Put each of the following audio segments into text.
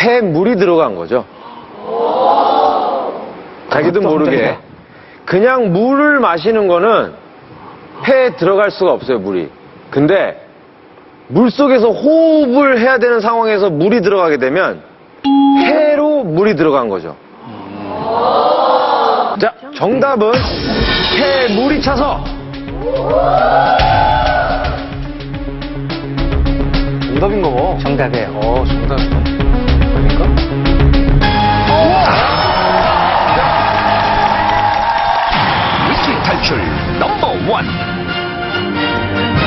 폐에 물이 들어간 거죠. 자기도 모르게. 그냥 물을 마시는 거는 폐에 들어갈 수가 없어요, 물이. 근데 물 속에서 호흡을 해야 되는 상황에서 물이 들어가게 되면 폐로 물이 들어간 거죠. 자, 정답은 폐에 물이 차서. 정답인가 봐. 정답이에요. 정답. 아닌가? 위기 탈출 넘버 원.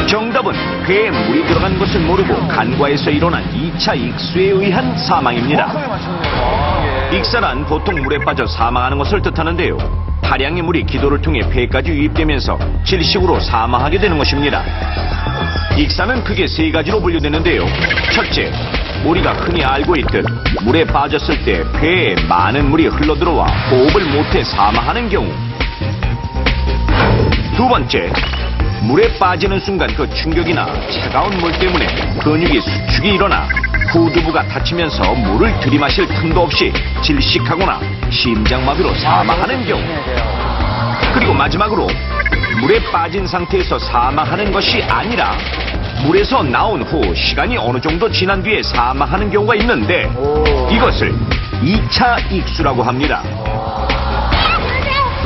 정답은 폐에 물이 들어간 것을 모르고 간과해서 일어난 2차 익수에 의한 사망입니다. 익사란 보통 물에 빠져 사망하는 것을 뜻하는데요. 다량의 물이 기도를 통해 폐까지 유입되면서 질식으로 사망하게 되는 것입니다. 익사는 크게 세 가지로 분류되는데요. 첫째, 우리가 흔히 알고 있듯 물에 빠졌을 때 폐에 많은 물이 흘러들어와 호흡을 못해 사망하는 경우. 두 번째, 물에 빠지는 순간 그 충격이나 차가운 물 때문에 근육이 수축이 일어나 후두부가 다치면서 물을 들이마실 틈도 없이 질식하거나 심장마비로 사망하는 경우. 그리고 마지막으로 물에 빠진 상태에서 사망하는 것이 아니라 물에서 나온 후 시간이 어느 정도 지난 뒤에 사망하는 경우가 있는데 이것을 2차 익수라고 합니다.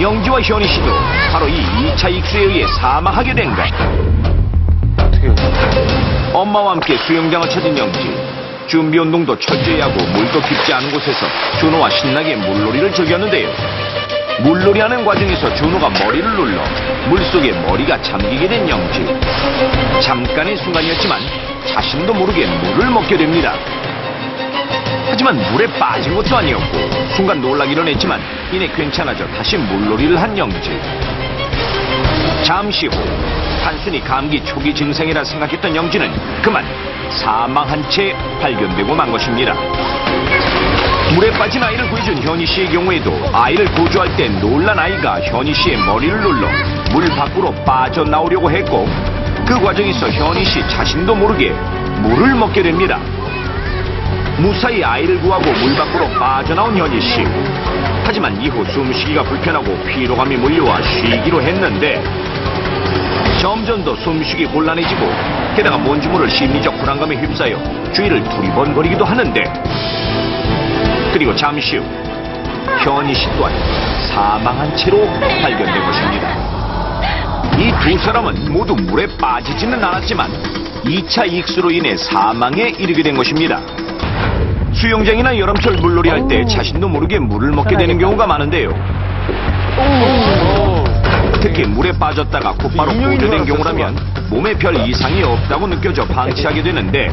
영지와 현희 씨도 바로 이 2차 익수에 의해 사망하게 된 것. 엄마와 함께 수영장을 찾은 영지. 준비 운동도 철저히 하고 물도 깊지 않은 곳에서 준호와 신나게 물놀이를 즐겼는데요. 물놀이하는 과정에서 준호가 머리를 눌러 물속에 머리가 잠기게 된 영지. 잠깐의 순간이었지만 자신도 모르게 물을 먹게 됩니다. 하지만 물에 빠진 것도 아니었고 순간 놀라기는 했지만 이내 괜찮아져 다시 물놀이를 한 영지. 잠시 후 단순히 감기 초기 증상이라 생각했던 영지는 그만 사망한 채 발견되고 만 것입니다. 물에 빠진 아이를 구해준 현희 씨의 경우에도 아이를 구조할 때 놀란 아이가 현희 씨의 머리를 눌러 물 밖으로 빠져나오려고 했고 그 과정에서 현희 씨 자신도 모르게 물을 먹게 됩니다. 무사히 아이를 구하고 물 밖으로 빠져나온 현희 씨. 하지만 이후 숨쉬기가 불편하고 피로감이 몰려와 쉬기로 했는데 점점 더 숨쉬기 곤란해지고 게다가 뭔지 모를 심리적 불안감에 휩싸여 주위를 두리번거리기도 하는데 그리고 잠시 후 현희 씨 또한 사망한 채로 발견된 것입니다. 이 두 사람은 모두 물에 빠지지는 않았지만 2차 익수로 인해 사망에 이르게 된 것입니다. 수영장이나 여름철 물놀이 할 때 자신도 모르게 물을 먹게 되는 경우가 많은데요. 특히 물에 빠졌다가 곧바로 구조된 경우라면 몸에 별 이상이 없다고 느껴져 방치하게 되는데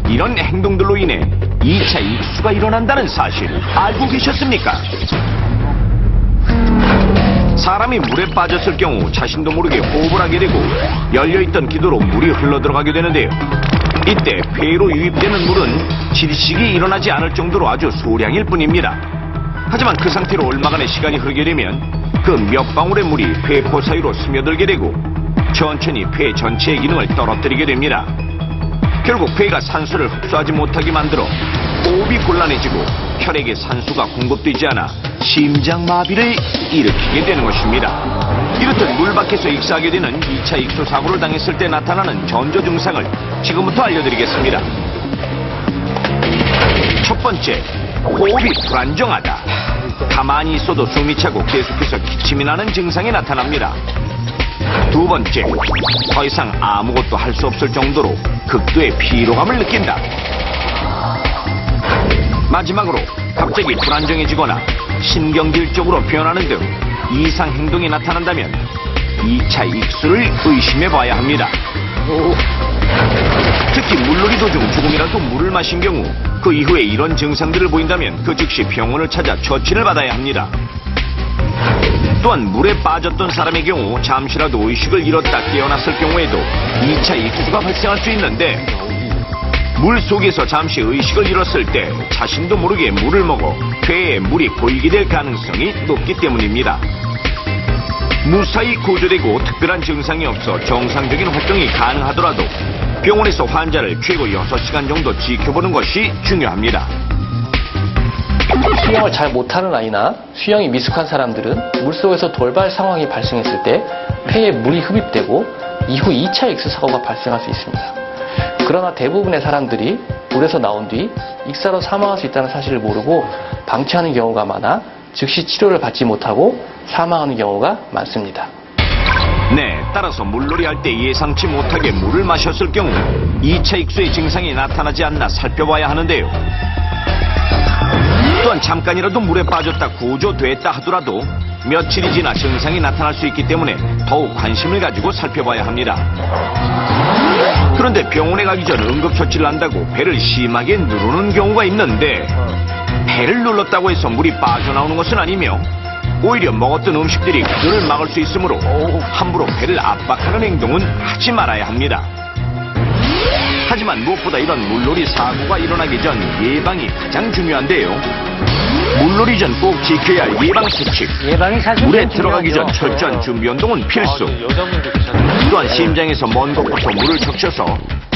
이런 행동들로 인해 2차 익수가 일어난다는 사실 알고 계셨습니까? 사람이 물에 빠졌을 경우 자신도 모르게 호흡을 하게 되고 열려있던 기도로 물이 흘러들어가게 되는데요. 이때 폐로 유입되는 물은 질식이 일어나지 않을 정도로 아주 소량일 뿐입니다. 하지만 그 상태로 얼마간의 시간이 흐르게 되면 그 몇 방울의 물이 폐포 사이로 스며들게 되고 천천히 폐 전체의 기능을 떨어뜨리게 됩니다. 결국 폐가 산소를 흡수하지 못하게 만들어 호흡이 곤란해지고 혈액에 산소가 공급되지 않아 심장마비를 일으키게 되는 것입니다. 이렇듯 물 밖에서 익사하게 되는 2차 익수 사고를 당했을 때 나타나는 전조 증상을 지금부터 알려드리겠습니다. 첫 번째, 호흡이 불안정하다. 가만히 있어도 숨이 차고 계속해서 기침이 나는 증상이 나타납니다. 두 번째, 더 이상 아무것도 할 수 없을 정도로 극도의 피로감을 느낀다. 마지막으로 갑자기 불안정해지거나 신경질적으로 변하는 등 이상 행동이 나타난다면 2차 익수를 의심해 봐야 합니다. 특히 물놀이 도중 조금이라도 물을 마신 경우 그 이후에 이런 증상들을 보인다면 그 즉시 병원을 찾아 처치를 받아야 합니다. 또한 물에 빠졌던 사람의 경우 잠시라도 의식을 잃었다 깨어났을 경우에도 2차 익수가 발생할 수 있는데 물 속에서 잠시 의식을 잃었을 때 자신도 모르게 물을 먹어 폐에 물이 고이게 될 가능성이 높기 때문입니다. 무사히 구조되고 특별한 증상이 없어 정상적인 활동이 가능하더라도 병원에서 환자를 최고 6시간 정도 지켜보는 것이 중요합니다. 수영을 잘 못하는 아이나 수영이 미숙한 사람들은 물속에서 돌발 상황이 발생했을 때 폐에 물이 흡입되고 이후 2차 익수 사고가 발생할 수 있습니다. 그러나 대부분의 사람들이 물에서 나온 뒤 익사로 사망할 수 있다는 사실을 모르고 방치하는 경우가 많아 즉시 치료를 받지 못하고 사망하는 경우가 많습니다. 네, 따라서 물놀이 할 때 예상치 못하게 물을 마셨을 경우 2차 익수의 증상이 나타나지 않나 살펴봐야 하는데요. 또한 잠깐이라도 물에 빠졌다 구조됐다 하더라도 며칠이 지나 증상이 나타날 수 있기 때문에 더욱 관심을 가지고 살펴봐야 합니다. 그런데 병원에 가기 전 응급처치를 한다고 배를 심하게 누르는 경우가 있는데 배를 눌렀다고 해서 물이 빠져나오는 것은 아니며 오히려 먹었던 음식들이 그들을 막을 수 있으므로 함부로 배를 압박하는 행동은 하지 말아야 합니다. 하지만 무엇보다 이런 물놀이 사고가 일어나기 전 예방이 가장 중요한데요. 물놀이 전 꼭 지켜야 할 예방 수칙. 예방이 사실 물에 제일 들어가기 전 중요하죠. 철저한 준비 운동은 필수. 여자분도 괜찮아요. 또한 심장에서 먼 곳부터 물을 적셔서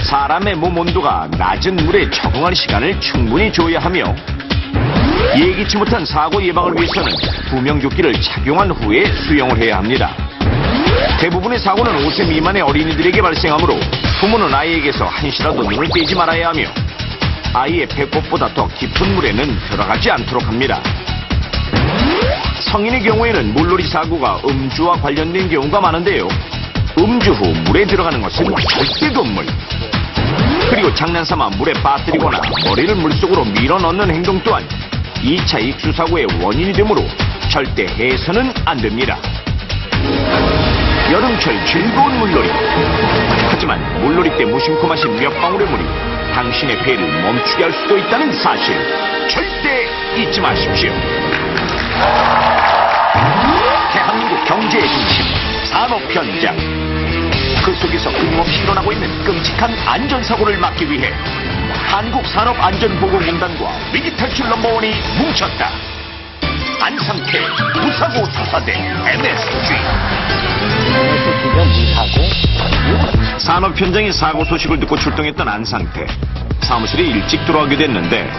사람의 몸 온도가 낮은 물에 적응할 시간을 충분히 줘야 하며 예기치 못한 사고 예방을 위해서는 구명조끼를 착용한 후에 수영을 해야 합니다. 대부분의 사고는 5세 미만의 어린이들에게 발생하므로 부모는 아이에게서 한시라도 눈을 떼지 말아야 하며 아이의 배꼽보다 더 깊은 물에는 들어가지 않도록 합니다. 성인의 경우에는 물놀이 사고가 음주와 관련된 경우가 많은데요. 음주 후 물에 들어가는 것은 절대 금물. 그리고 장난삼아 물에 빠뜨리거나 머리를 물속으로 밀어넣는 행동 또한 2차 익수 사고의 원인이 되므로 절대 해서는 안 됩니다. 여름철 즐거운 물놀이. 하지만 물놀이 때 무심코 마신 몇 방울의 물이 당신의 배를 멈추게 할 수도 있다는 사실 절대 잊지 마십시오. 대한민국 경제의 중심, 산업 현장. 그 속에서 끊임없이 일어나고 있는 끔찍한 안전사고를 막기 위해 한국산업안전보건공단과 위기탈출 넘버원이 뭉쳤다. 안상태 무사고 수사대 MSG. 산업 현장의 사고 소식을 듣고 출동했던 안상태. 사무실에 일찍 들어가게 됐는데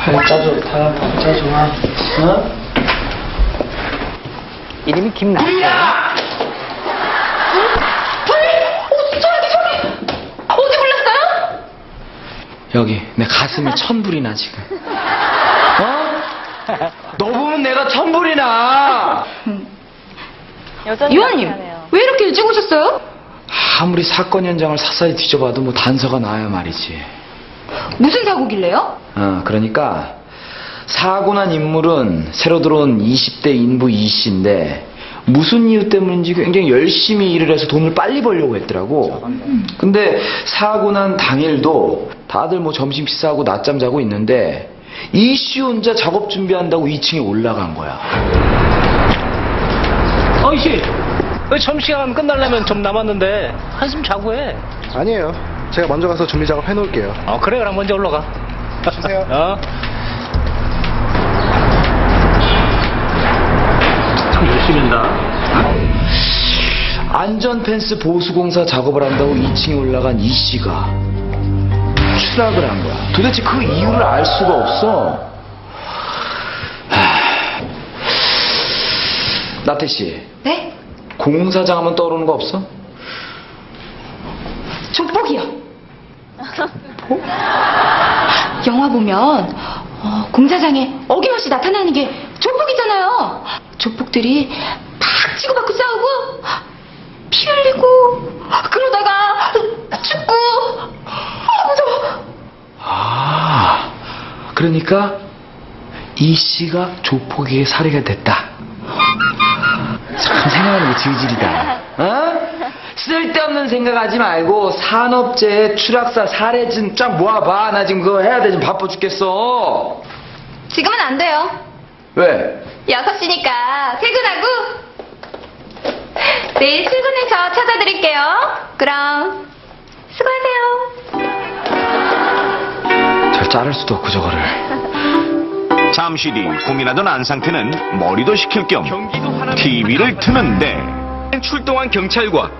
팔자 좋다, 팔자 좋아. 어? 이름이 김나야. 어디 불렀어요? 여기 내 가슴이 천불이 나 지금. 어? 너 보면 내가 천불이 나. 유아님, 왜 이렇게 일찍 오셨어요? 아무리 사건 현장을 사사히 뒤져봐도 뭐 단서가 나야 말이지. 무슨 사고길래요? 그러니까 사고 난 인물은 새로 들어온 20대 인부 이 씨인데 무슨 이유 때문인지 굉장히 열심히 일을 해서 돈을 빨리 벌려고 했더라고. 근데 사고 난 당일도 다들 뭐 점심 식사하고 낮잠 자고 있는데 이 씨 혼자 작업 준비한다고 2층에 올라간 거야. 이씨, 왜 점심시간 끝나려면 좀 남았는데 한숨 자고 해. 아니에요. 제가 먼저 가서 준비 작업 해놓을게요. 그래, 그럼 먼저 올라가. 주세요. 참 열심히 한다. 안전펜스 보수공사 작업을 한다고 2층에 올라간 이 씨가 추락을 한 거야. 도대체 그 이유를 알 수가 없어. 나태 씨, 네? 공사장 하면 떠오르는 거 없어? 조폭이요. 영화 보면 공사장에 어김없이 나타나는 게 조폭이잖아요. 조폭들이 막 치고받고 싸우고 피 흘리고 그러다가 죽고 무서워. 그러니까 이 씨가 조폭에게 살해가 됐다. 참 생각하는 게 질질이다. 쓸데없는 생각하지 말고 산업재해 추락사 살해 좀 모아봐. 나 지금 그거 해야 돼. 지금 바빠 죽겠어. 지금은 안 돼요. 왜? 6시니까 퇴근하고 내일 출근해서 찾아드릴게요. 그럼 수고하세요. 잘 자를 수도 없고 저거를. 잠시 뒤 고민하던 안상태는 머리도 식힐 겸 TV를 트는데 출동한 경찰과